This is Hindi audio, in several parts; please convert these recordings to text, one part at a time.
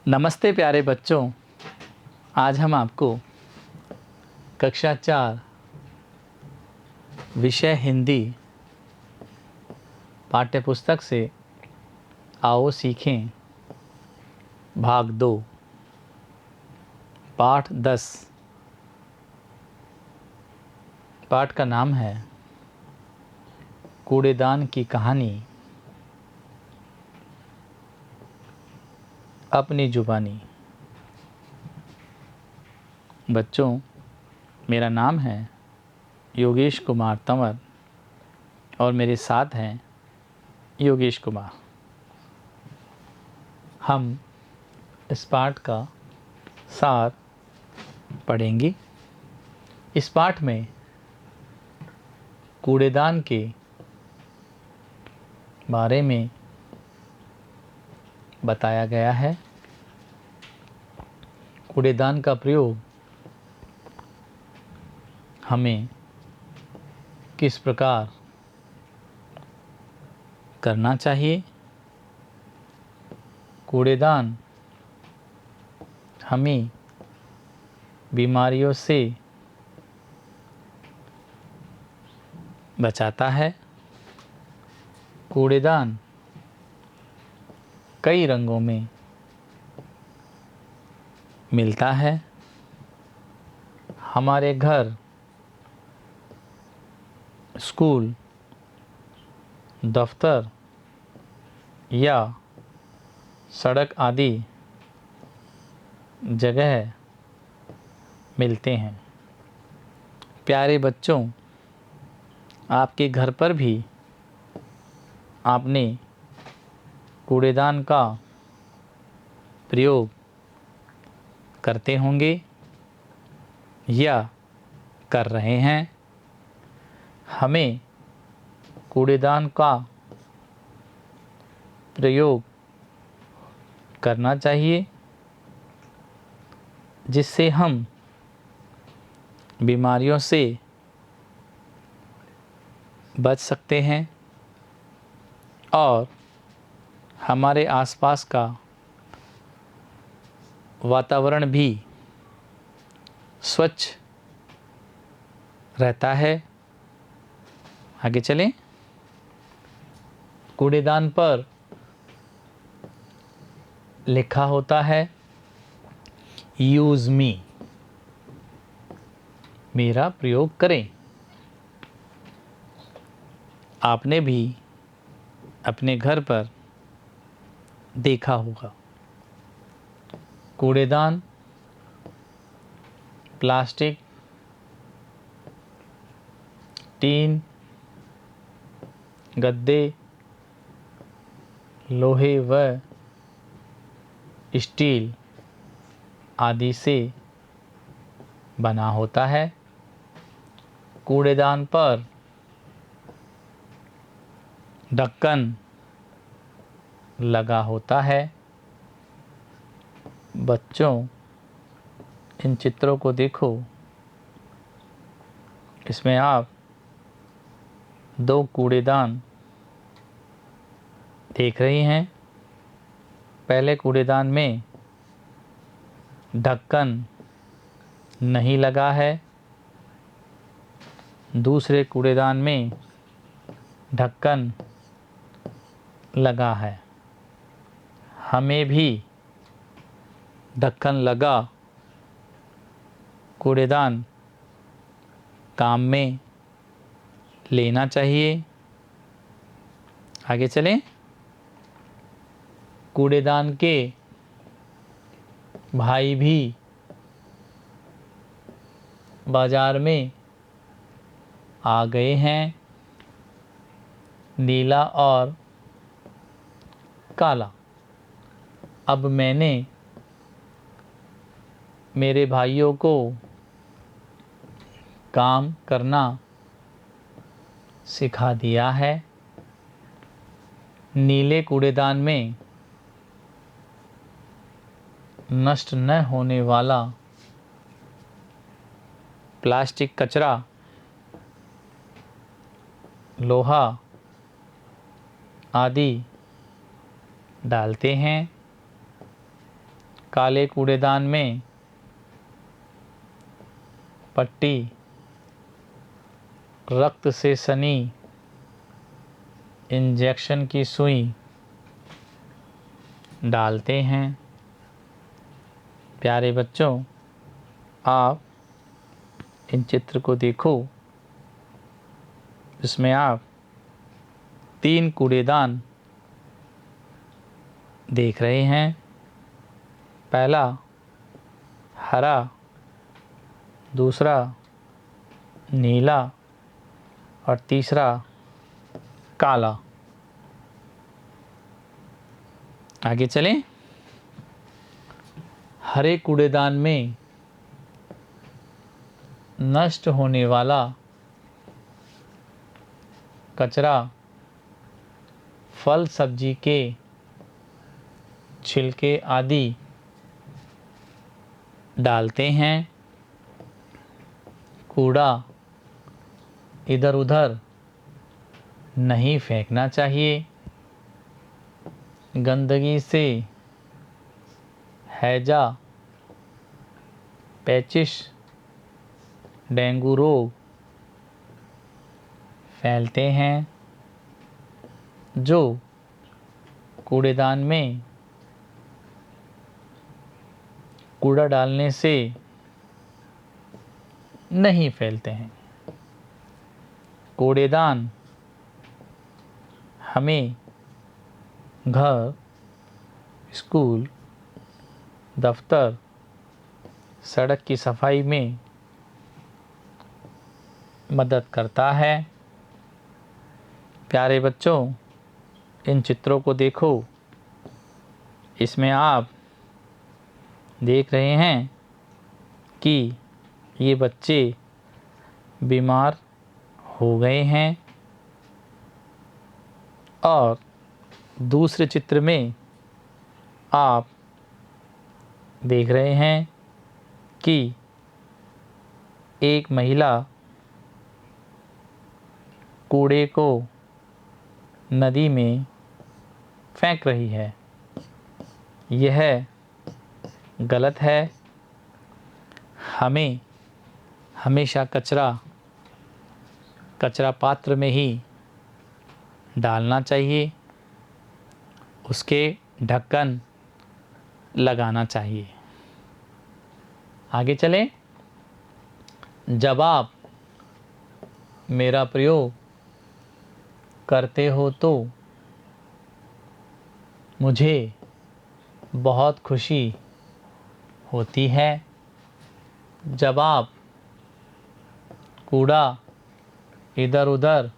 नमस्ते प्यारे बच्चों। आज हम आपको कक्षा 4 विषय हिंदी पाठ्यपुस्तक से आओ सीखें भाग 2 पाठ 10। पाठ का नाम है कूड़ेदान की कहानी अपनी जुबानी। बच्चों, मेरा नाम है योगेश कुमार तंवर और मेरे साथ हैं योगेश कुमार। हम इस पाठ का सार पढ़ेंगे। इस पाठ में कूड़ेदान के बारे में बताया गया है। कूड़ेदान का प्रयोग हमें किस प्रकार करना चाहिए। कूड़ेदान हमें बीमारियों से बचाता है। कूड़ेदान कई रंगों में मिलता है। हमारे घर, स्कूल, दफ्तर या सड़क आदि जगह मिलते हैं। प्यारे बच्चों, आपके घर पर भी आपने कूड़ेदान का प्रयोग करते होंगे या कर रहे हैं। हमें कूड़ेदान का प्रयोग करना चाहिए जिससे हम बीमारियों से बच सकते हैं और हमारे आसपास का वातावरण भी स्वच्छ रहता है। आगे चलें। कूड़ेदान पर लिखा होता है यूज़ मी, मेरा प्रयोग करें। आपने भी अपने घर पर देखा होगा। कूड़ेदान प्लास्टिक, टीन, गद्दे, लोहे व स्टील आदि से बना होता है। कूड़ेदान पर ढक्कन लगा होता है। बच्चों, इन चित्रों को देखो। इसमें आप 2 कूड़ेदान देख रही हैं। पहले कूड़ेदान में ढक्कन नहीं लगा है। दूसरे कूड़ेदान में ढक्कन लगा है। हमें भी ढक्कन लगा कूड़ेदान काम में लेना चाहिए। आगे चलें। कूड़ेदान के भाई भी बाजार में आ गए हैं, नीला और काला। अब मैंने मेरे भाइयों को काम करना सिखा दिया है। नीले कूड़ेदान में नष्ट न होने वाला प्लास्टिक कचरा, लोहा आदि डालते हैं। काले कूड़ेदान में पट्टी रक्त से सनी इंजेक्शन की सुई डालते हैं। प्यारे बच्चों, आप इन चित्र को देखो। इसमें आप 3 कूड़ेदान देख रहे हैं। पहला हरा, दूसरा नीला और तीसरा काला। आगे चलें। हरे कूड़ेदान में नष्ट होने वाला कचरा फल सब्जी के छिलके आदि डालते हैं। कूड़ा इधर उधर नहीं फेंकना चाहिए। गंदगी से हैजा, पेचिश, डेंगू रोग फैलते हैं। जो कूड़ेदान में कूड़ा डालने से नहीं फैलते हैं। कूड़ेदान हमें घर, स्कूल, दफ्तर, सड़क की सफाई में मदद करता है। प्यारे बच्चों, इन चित्रों को देखो। इसमें आप देख रहे हैं कि ये बच्चे बीमार हो गए हैं और दूसरे चित्र में आप देख रहे हैं कि एक महिला कूड़े को नदी में फेंक रही है। यह गलत है। हमें हमेशा कचरा पात्र में ही डालना चाहिए। उसके ढक्कन लगाना चाहिए। आगे चलें। जब आप मेरा प्रयोग करते हो तो मुझे बहुत खुशी होती है। जब आप कूड़ा इधर उधर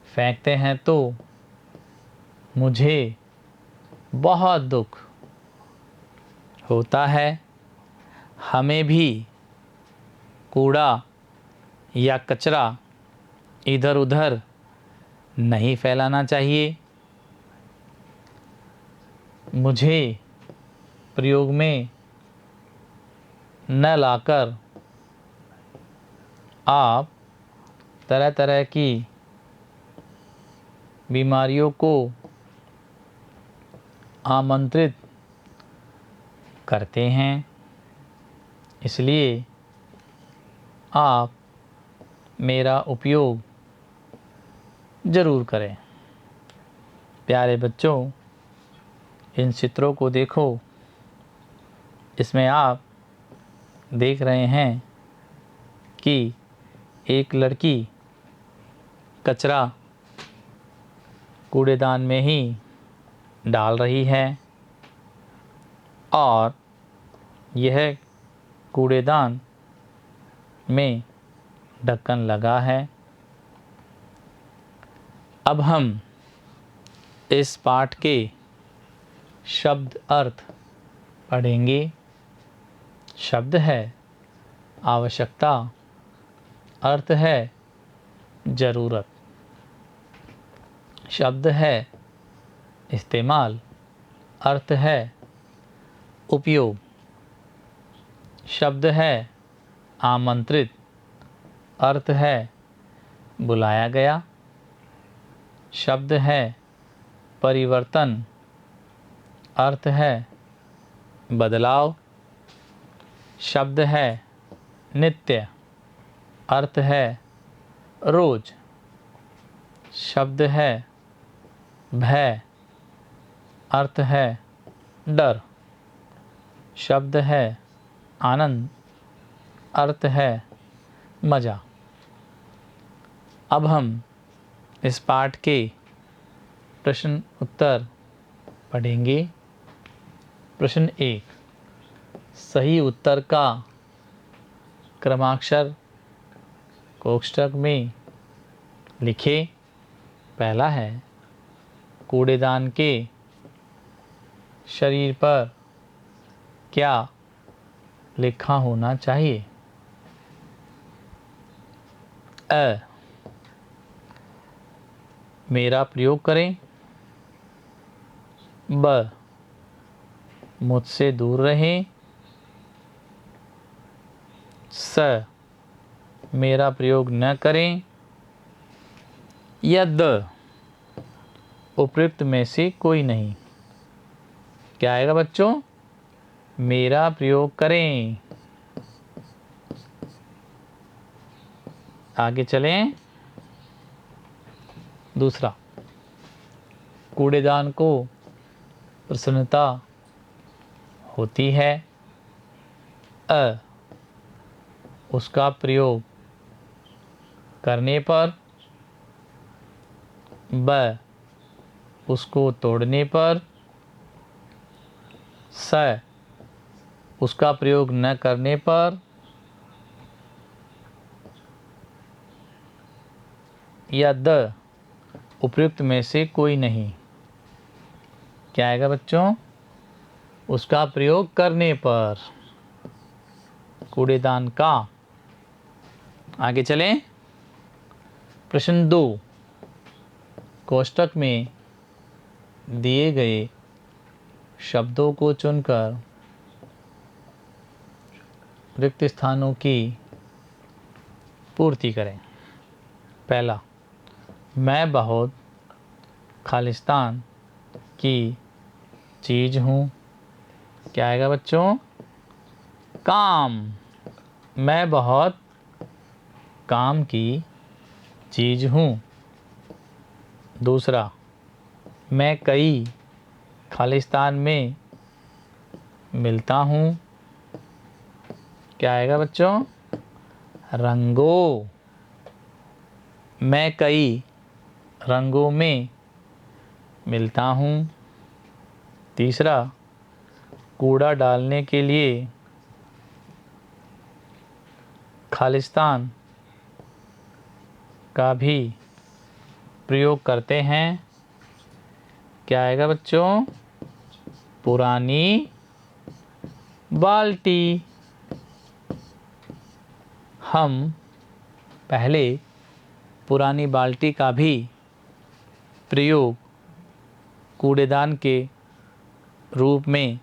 फेंकते हैं तो मुझे बहुत दुख होता है। हमें भी कूड़ा या कचरा इधर उधर नहीं फैलाना चाहिए। मुझे प्रयोग में न लाकर आप तरह तरह की बीमारियों को आमंत्रित करते हैं। इसलिए आप मेरा उपयोग ज़रूर करें। प्यारे बच्चों, इन चित्रों को देखो। इसमें आप देख रहे हैं कि एक लड़की कचरा कूड़ेदान में ही डाल रही है और यह कूड़ेदान में ढक्कन लगा है। अब हम इस पाठ के शब्द अर्थ पढ़ेंगे। शब्द है आवश्यकता, अर्थ है ज़रूरत। शब्द है इस्तेमाल, अर्थ है उपयोग। शब्द है आमंत्रित, अर्थ है बुलाया गया। शब्द है परिवर्तन, अर्थ है बदलाव। शब्द है नित्य, अर्थ है रोज। शब्द है भय, अर्थ है डर। शब्द है आनंद, अर्थ है मज़ा। अब हम इस पाठ के प्रश्न उत्तर पढ़ेंगे। प्रश्न 1, सही उत्तर का क्रमाक्षर कोष्ठक में लिखें। पहला है, कूड़ेदान के शरीर पर क्या लिखा होना चाहिए? अ, मेरा प्रयोग करें। ब, मुझसे दूर रहें। स, मेरा प्रयोग न करें। या द, उपयुक्त में से कोई नहीं। क्या आएगा बच्चों? मेरा प्रयोग करें। आगे चलें। दूसरा, कूड़ेदान को प्रसन्नता होती है। अ, उसका प्रयोग करने पर। ब, उसको तोड़ने पर। स, उसका प्रयोग न करने पर। या द, उपयुक्त में से कोई नहीं। क्या आएगा बच्चों? उसका प्रयोग करने पर। कूड़ेदान का। आगे चलें। प्रश्न 2, कोष्ठक में दिए गए शब्दों को चुनकर रिक्त स्थानों की पूर्ति करें। पहला, मैं बहुत खालिस्तान की चीज़ हूँ। क्या आएगा बच्चों? काम। मैं बहुत काम की चीज़ हूँ। दूसरा, मैं कई खालिस्तान में मिलता हूँ। क्या आएगा बच्चों? रंगों। मैं कई रंगों में मिलता हूँ। तीसरा, कूड़ा डालने के लिए खालिस्तान का भी प्रयोग करते हैं। क्या आएगा बच्चों? पुरानी बाल्टी। हम पहले पुरानी बाल्टी का भी प्रयोग कूड़ेदान के रूप में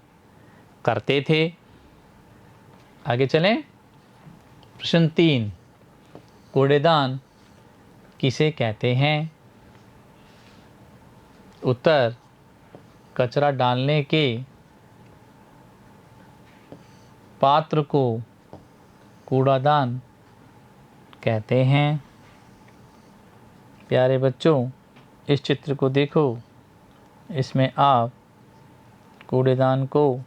करते थे। आगे चलें। प्रश्न 3, कूड़ेदान किसे कहते हैं? उत्तर, कचरा डालने के पात्र को कूड़ादान कहते हैं। प्यारे बच्चों, इस चित्र को देखो। इसमें आप कूड़ेदान को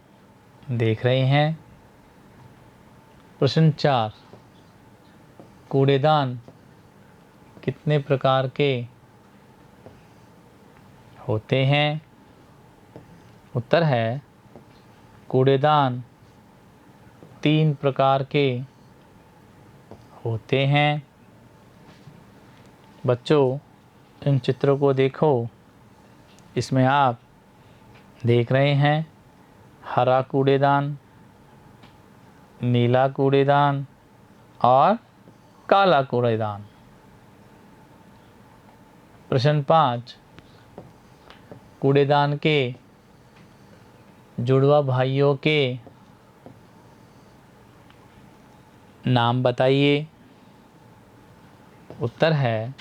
देख रहे हैं। प्रश्न 4, कूड़ेदान कितने प्रकार के होते हैं? उत्तर है, कूड़ेदान 3 प्रकार के होते हैं। बच्चों, इन चित्रों को देखो। इसमें आप देख रहे हैं हरा कूड़ेदान, नीला कूड़ेदान और काला कूड़ेदान। प्रश्न 5, कूड़ेदान के जुड़वा भाइयों के नाम बताइए। उत्तर है,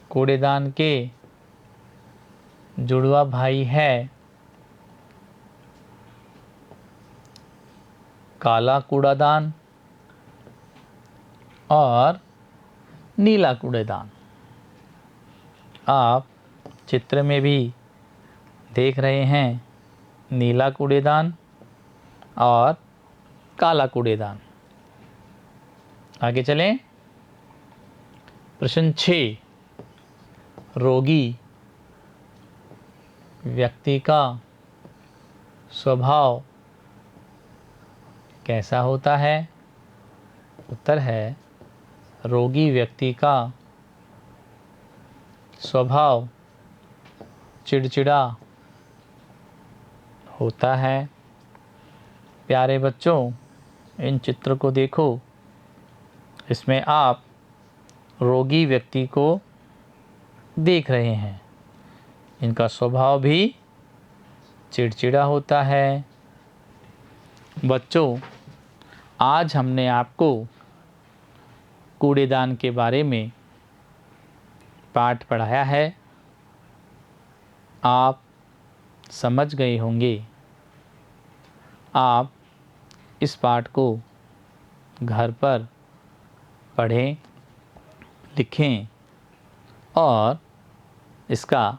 कूड़ेदान के जुड़वा भाई है काला कूड़ादान और नीला कूड़ेदान। आप चित्र में भी देख रहे हैं नीला कूड़ेदान और काला कूड़ेदान। आगे चलें। प्रश्न 6, रोगी व्यक्ति का स्वभाव कैसा होता है? उत्तर है, रोगी व्यक्ति का स्वभाव चिड़चिड़ा होता है। प्यारे बच्चों, इन चित्र को देखो। इसमें आप रोगी व्यक्ति को देख रहे हैं। इनका स्वभाव भी चिड़चिड़ा होता है। बच्चों, आज हमने आपको कूड़ेदान के बारे में पाठ पढ़ाया है। आप समझ गए होंगे। आप इस पाठ को घर पर पढ़ें, लिखें और इसका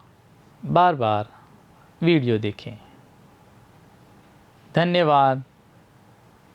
बार बार वीडियो देखें। धन्यवाद।